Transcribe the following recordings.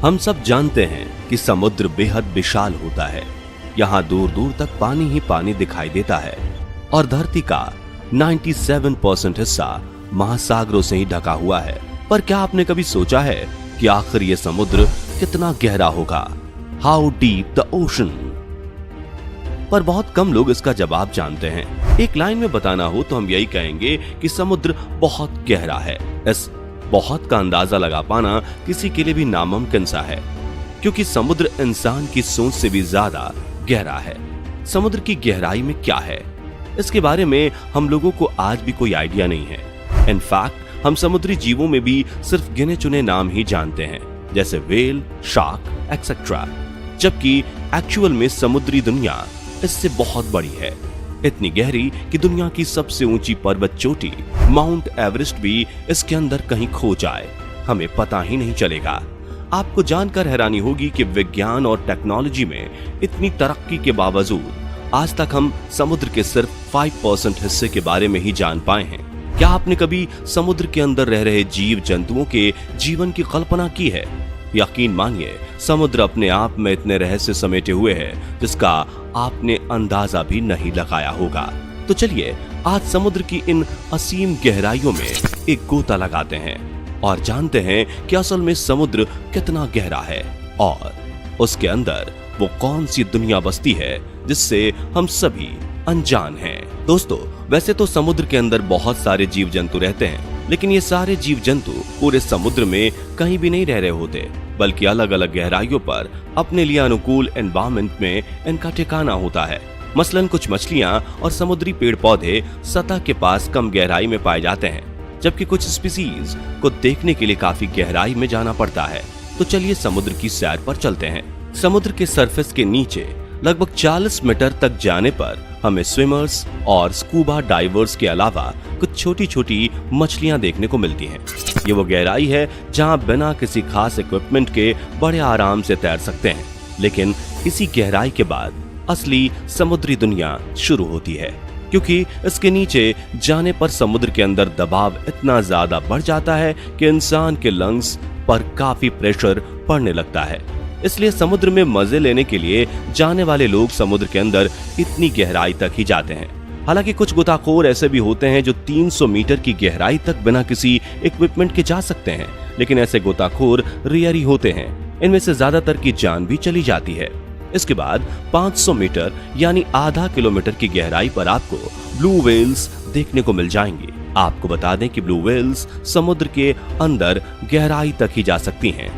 हम सब जानते हैं कि समुद्र बेहद विशाल होता है। यहाँ दूर दूर तक पानी ही पानी दिखाई देता है और धरती का 97% हिस्सा महासागरों से ही ढका हुआ है। पर क्या आपने कभी सोचा है कि आखिर ये समुद्र कितना गहरा होगा? How deep the ocean? पर बहुत कम लोग इसका जवाब जानते हैं। एक लाइन में बताना हो तो हम यही कहेंगे कि समुद्र बहुत गहरा है। इस बहुत का अंदाजा लगा पाना किसी के लिए भी नामुमकिन सा है, क्योंकि समुद्र इंसान की सोच से भी ज्यादा गहरा है। समुद्र की गहराई में क्या है, इसके बारे में हम लोगों को आज भी कोई आइडिया नहीं है। इनफैक्ट हम समुद्री जीवों में भी सिर्फ गिने चुने नाम ही जानते हैं, जैसे व्हेल, शार्क एक्सेट्रा, जबकि एक्चुअल में समुद्री दुनिया इससे बहुत बड़ी है। इतनी गहरी कि दुनिया की सबसे ऊंची पर्वत चोटी माउंट एवरेस्ट भी इसके अंदर कहीं खो जाए, हमें पता ही नहीं चलेगा। आपको जानकर हैरानी होगी कि विज्ञान और टेक्नोलॉजी में इतनी तरक्की के बावजूद आज तक हम समुद्र के सिर्फ 5% हिस्से के बारे में ही जान पाए हैं। क्या आपने कभी समुद्र के अंदर रह रहे जीव जंतुओं के जीवन की कल्पना की है? यकीन मानिए, समुद्र अपने आप में इतने रहस्य समेटे हुए है जिसका आपने अंदाजा भी नहीं लगाया होगा। तो चलिए आज समुद्र की इन असीम गहराइयों में एक गोता लगाते हैं और जानते हैं कि असल में समुद्र कितना गहरा है और उसके अंदर वो कौन सी दुनिया बसती है जिससे हम सभी अनजान हैं। दोस्तों, वैसे तो समुद्र के अंदर बहुत सारे जीव जंतु रहते हैं, लेकिन ये सारे जीव जंतु पूरे समुद्र में कहीं भी नहीं रह रहे होते, बल्कि अलग अलग गहराइयों पर अपने लिए अनुकूल एनवायरनमेंट में इनका ठिकाना होता है। मसलन कुछ मछलियां और समुद्री पेड़ पौधे सतह के पास कम गहराई में पाए जाते हैं, जबकि कुछ स्पीसीज को देखने के लिए काफी गहराई में जाना पड़ता है। तो चलिए समुद्र की सैर पर चलते हैं। समुद्र के सरफेस के नीचे लगभग 40 मीटर तक जाने पर हमें स्विमर्स और स्कूबा डाइवर्स के अलावा कुछ छोटी छोटी मछलियां देखने को मिलती हैं। ये वो गहराई है जहां बिना किसी खास इक्विपमेंट के बड़े आराम से तैर सकते हैं। लेकिन इसी गहराई के बाद असली समुद्री दुनिया शुरू होती है, क्योंकि इसके नीचे जाने पर समुद्र के अंदर दबाव इतना ज्यादा बढ़ जाता है कि इंसान के लंग्स पर काफी प्रेशर पड़ने लगता है। इसलिए समुद्र में मजे लेने के लिए जाने वाले लोग समुद्र के अंदर इतनी गहराई तक ही जाते हैं। हालांकि कुछ गोताखोर ऐसे भी होते हैं जो 300 मीटर की गहराई तक बिना किसी इक्विपमेंट के जा सकते हैं, लेकिन ऐसे गोताखोर रेयर ही होते हैं। इनमें से ज्यादातर की जान भी चली जाती है। इसके बाद 500 मीटर यानी आधा किलोमीटर की गहराई पर आपको ब्लू व्हेल्स देखने को मिल जाएंगी। आपको बता दें कि ब्लू व्हेल्स समुद्र के अंदर गहराई तक ही जा सकती हैं।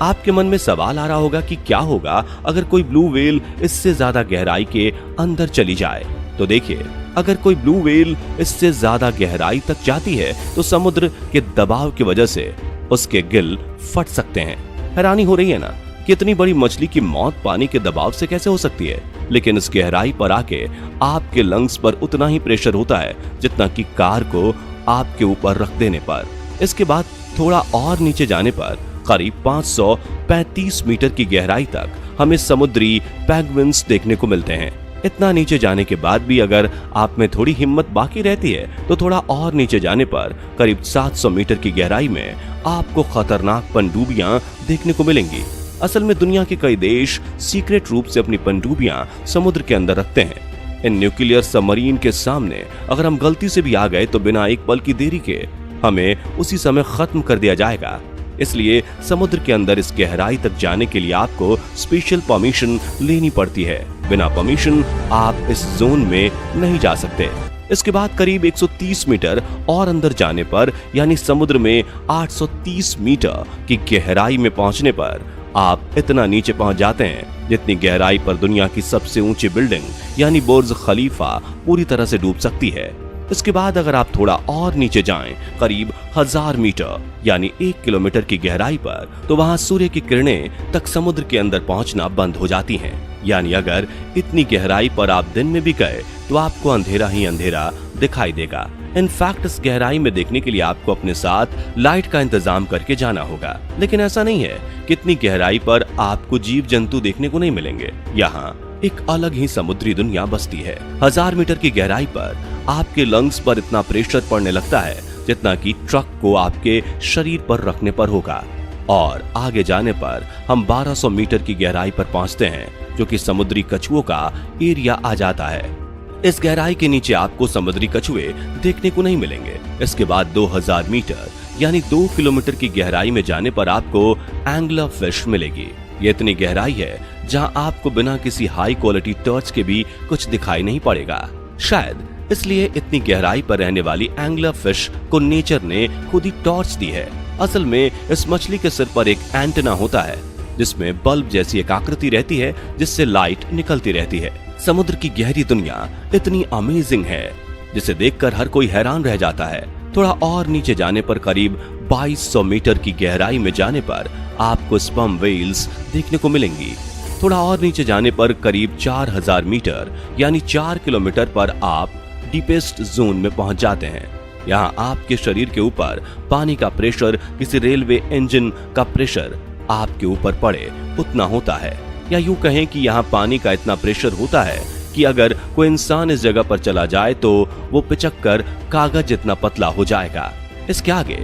आपके मन में सवाल आ रहा होगा कि क्या होगा अगर कोई ब्लू व्हेल इससे ज्यादा गहराई के अंदर चली जाए। तो देखिए, अगर कोई ब्लू व्हेल इससे ज्यादा गहराई तक जाती है तो समुद्र के दबाव की वजह से उसके गिल फट सकते हैं। हैरानी हो रही है ना कि इतनी बड़ी मछली की मौत पानी के दबाव से कैसे हो सकती है, लेकिन इस गहराई पर आके आपके लंग्स पर उतना ही प्रेशर होता है जितना कि कार को आपके ऊपर रख देने पर। इसके बाद थोड़ा और नीचे जाने पर करीब 535 मीटर की गहराई तक हमें समुद्री पेंगुइन्स देखने को मिलते हैं। इतना नीचे जाने के बाद भी अगर आप में थोड़ी हिम्मत बाकी रहती है तो थोड़ा और नीचे जाने पर करीब 700 मीटर की गहराई में आपको खतरनाक पनडुब्बियां देखने को मिलेंगी। असल में दुनिया के कई देश सीक्रेट रूप से अपनी पनडुब्बियां समुद्र के अंदर रखते हैं। इन न्यूक्लियर सबमरीन के सामने अगर हम गलती से भी आ गए तो बिना एक पल की देरी के हमें उसी समय खत्म कर दिया जाएगा। इसलिए समुद्र के अंदर इस गहराई तक जाने के लिए आपको स्पेशल परमिशन लेनी पड़ती है। बिना परमिशन आप इस जोन में नहीं जा सकते। इसके बाद करीब 130 मीटर और अंदर जाने पर यानी समुद्र में 830 मीटर की गहराई में पहुंचने पर आप इतना नीचे पहुंच जाते हैं जितनी गहराई पर दुनिया की सबसे ऊंची बिल्डिंग यानी बुर्ज खलीफा पूरी तरह से डूब सकती है। इसके बाद अगर आप थोड़ा और नीचे जाएं, करीब 1000 मीटर यानी 1 किलोमीटर की गहराई पर, तो वहां सूर्य की किरणें तक समुद्र के अंदर पहुंचना बंद हो जाती हैं। यानी अगर इतनी गहराई पर आप दिन में भी गए तो आपको अंधेरा ही अंधेरा दिखाई देगा। इनफैक्ट इस गहराई में देखने के लिए आपको अपने साथ लाइट का इंतजाम करके जाना होगा। लेकिन ऐसा नहीं है कि इतनी गहराई पर आपको जीव जंतु देखने को नहीं मिलेंगे। यहाँ एक अलग ही समुद्री दुनिया बसती है। 1000 मीटर की गहराई पर आपके लंग्स पर इतना प्रेशर पड़ने लगता है जितना कि ट्रक को आपके शरीर पर रखने पर होगा। और आगे जाने पर हम 1200 मीटर की गहराई पर पहुंचते हैं, जो कि समुद्री कछुओं का एरिया आ जाता है। इस गहराई के नीचे आपको समुद्री कछुए देखने को नहीं मिलेंगे। इसके बाद 2000 मीटर यानी 2 किलोमीटर की गहराई में जाने पर आपको एंगलर फिश मिलेगी। ये इतनी गहराई है जहां आपको बिना किसी हाई क्वालिटी टॉर्च के भी कुछ दिखाई नहीं पड़ेगा। शायद इसलिए इतनी गहराई पर रहने वाली एंगलर फिश को नेचर ने खुद ही टॉर्च दी है। असल में इस मछली के सिर पर एक एंटेना होता है जिसमें बल्ब जैसी एक आकृति रहती है जिससे लाइट निकलती रहती है। समुद्र की गहरी दुनिया इतनी अमेजिंग है जिसे देखकर हर कोई हैरान रह जाता है। थोड़ा और नीचे जाने पर करीब 2200 मीटर की गहराई में जाने पर आपको स्पर्म व्हेल्स देखने को मिलेंगी। थोड़ा और नीचे जाने पर करीब 4000 मीटर यानी 4 किलोमीटर पर आप डीपेस्ट जोन में पहुंच जाते हैं। यहाँ आपके शरीर के ऊपर पानी का प्रेशर किसी रेलवे इंजन का प्रेशर आपके ऊपर पड़े उतना होता है, या यूं कहें कि यहाँ पानी का इतना प्रेशर होता है कि अगर कोई इंसान इस जगह पर चला जाए तो वो पिचक कर कागज जितना पतला हो जाएगा। इसके आगे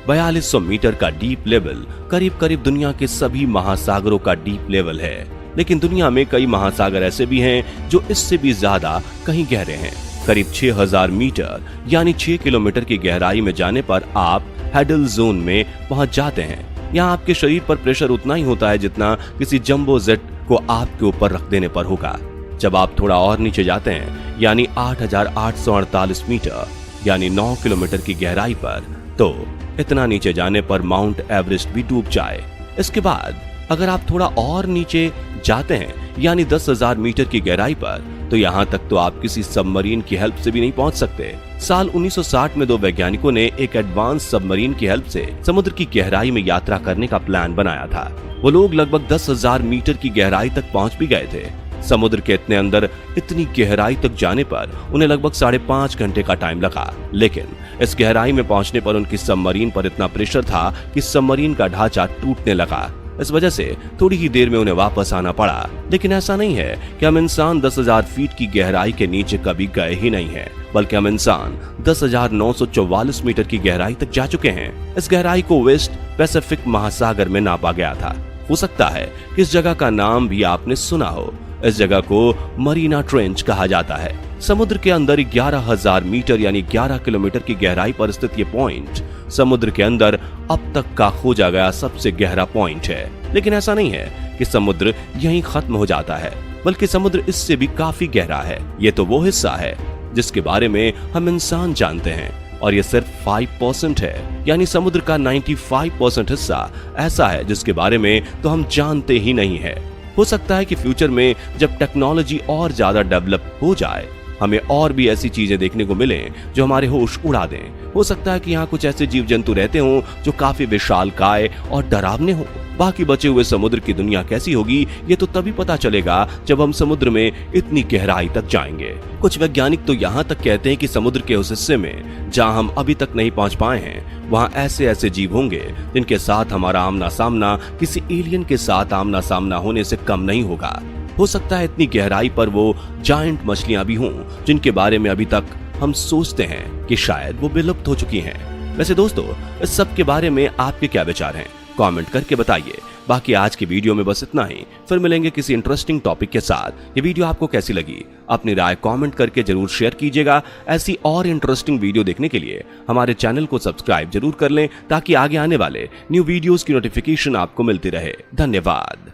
4200 मीटर का डीप लेवल करीब करीब दुनिया के सभी महासागरों का डीप लेवल है। लेकिन दुनिया में कई महासागर ऐसे भी हैं जो इससे भी ज्यादा कहीं गहरे हैं। करीब 6000 मीटर यानी 6 किलोमीटर की गहराई में जाने पर आप हेडल जोन में पहुंच जाते हैं। यहाँ आपके शरीर पर प्रेशर उतना ही होता है जितना किसी जंबो जेट को आपके ऊपर रख देने पर होगा। जब आप थोड़ा और नीचे जाते हैं यानी 8848 मीटर यानी 9 किलोमीटर की गहराई पर, तो इतना नीचे जाने पर माउंट एवरेस्ट भी डूब जाए। इसके बाद अगर आप थोड़ा और नीचे जाते हैं यानी 10,000 मीटर की गहराई पर, तो यहाँ तक तो आप किसी सबमरीन की हेल्प से भी नहीं पहुंच सकते। साल 1960 में 2 वैज्ञानिकों ने एक एडवांस सबमरीन की हेल्प से समुद्र की गहराई में यात्रा करने का प्लान बनाया था। वो लोग लगभग 10,000 मीटर की गहराई तक पहुंच भी गए थे। समुद्र के इतने अंदर इतनी गहराई तक जाने पर उन्हें लगभग 5.5 घंटे का टाइम लगा। लेकिन इस गहराई में पहुंचने पर उनकी सबमरीन पर इतना प्रेशर था कि सबमरीन का ढांचा टूटने लगा। इस वजह से थोड़ी ही देर में उन्हें वापस आना पड़ा। लेकिन ऐसा नहीं है कि हम इंसान 10,000 फीट की गहराई के नीचे कभी गए ही नहीं हैं, बल्कि हम इंसान 10,944 मीटर की गहराई तक जा चुके हैं। इस गहराई को वेस्ट पैसिफिक महासागर में नापा गया था। हो सकता है कि इस जगह का नाम भी आपने सुना हो। इस जगह को मरीना ट्रेंच कहा जाता है। समुद्र के अंदर 11,000 मीटर यानी 11 किलोमीटर की गहराई पर स्थित ये पॉइंट समुद्र के अंदर अब तक का खोजा गया सबसे गहरा पॉइंट है। लेकिन ऐसा नहीं है कि समुद्र यहीं खत्म हो जाता है, बल्कि समुद्र इससे भी काफी गहरा है। ये तो वो हिस्सा है जिसके बारे में हम इंसान जानते हैं, और ये सिर्फ 5% है। यानी समुद्र का 95% हिस्सा ऐसा है जिसके बारे में तो हम जानते ही नहीं है। हो सकता है कि फ्यूचर में जब टेक्नोलॉजी और ज्यादा डेवलप हो जाए, हमें और भी ऐसी चीजें देखने को मिलें जो हमारे होश उड़ा दें। हो सकता है कि यहाँ कुछ ऐसे जीव जंतु रहते हों जो काफी विशालकाय और डरावने हों। बाकी बचे हुए समुद्र की दुनिया कैसी होगी ये तो तभी पता चलेगा जब हम समुद्र में इतनी गहराई तक जाएंगे। कुछ वैज्ञानिक तो यहाँ तक कहते हैं कि समुद्र के उस हिस्से में जहाँ हम अभी तक नहीं पहुँच पाए हैं, वहाँ ऐसे ऐसे जीव होंगे जिनके साथ हमारा आमना सामना किसी एलियन के साथ आमना सामना होने से कम नहीं होगा। हो सकता है इतनी गहराई पर वो जायंट मछलियां भी हों जिनके बारे में अभी तक हम सोचते हैं कि शायद वो विलुप्त हो चुकी हैं। वैसे दोस्तों, इस सब के बारे में आपके क्या विचार हैं? कमेंट करके बताइए। बाकी आज की वीडियो में बस इतना ही। फिर मिलेंगे किसी इंटरेस्टिंग टॉपिक के साथ। ये वीडियो आपको कैसी लगी अपनी राय कमेंट करके जरूर शेयर कीजिएगा। ऐसी और इंटरेस्टिंग वीडियो देखने के लिए हमारे चैनल को सब्सक्राइब जरूर कर लें ताकि आगे आने वाले न्यू वीडियोस की नोटिफिकेशन आपको मिलती रहे। धन्यवाद।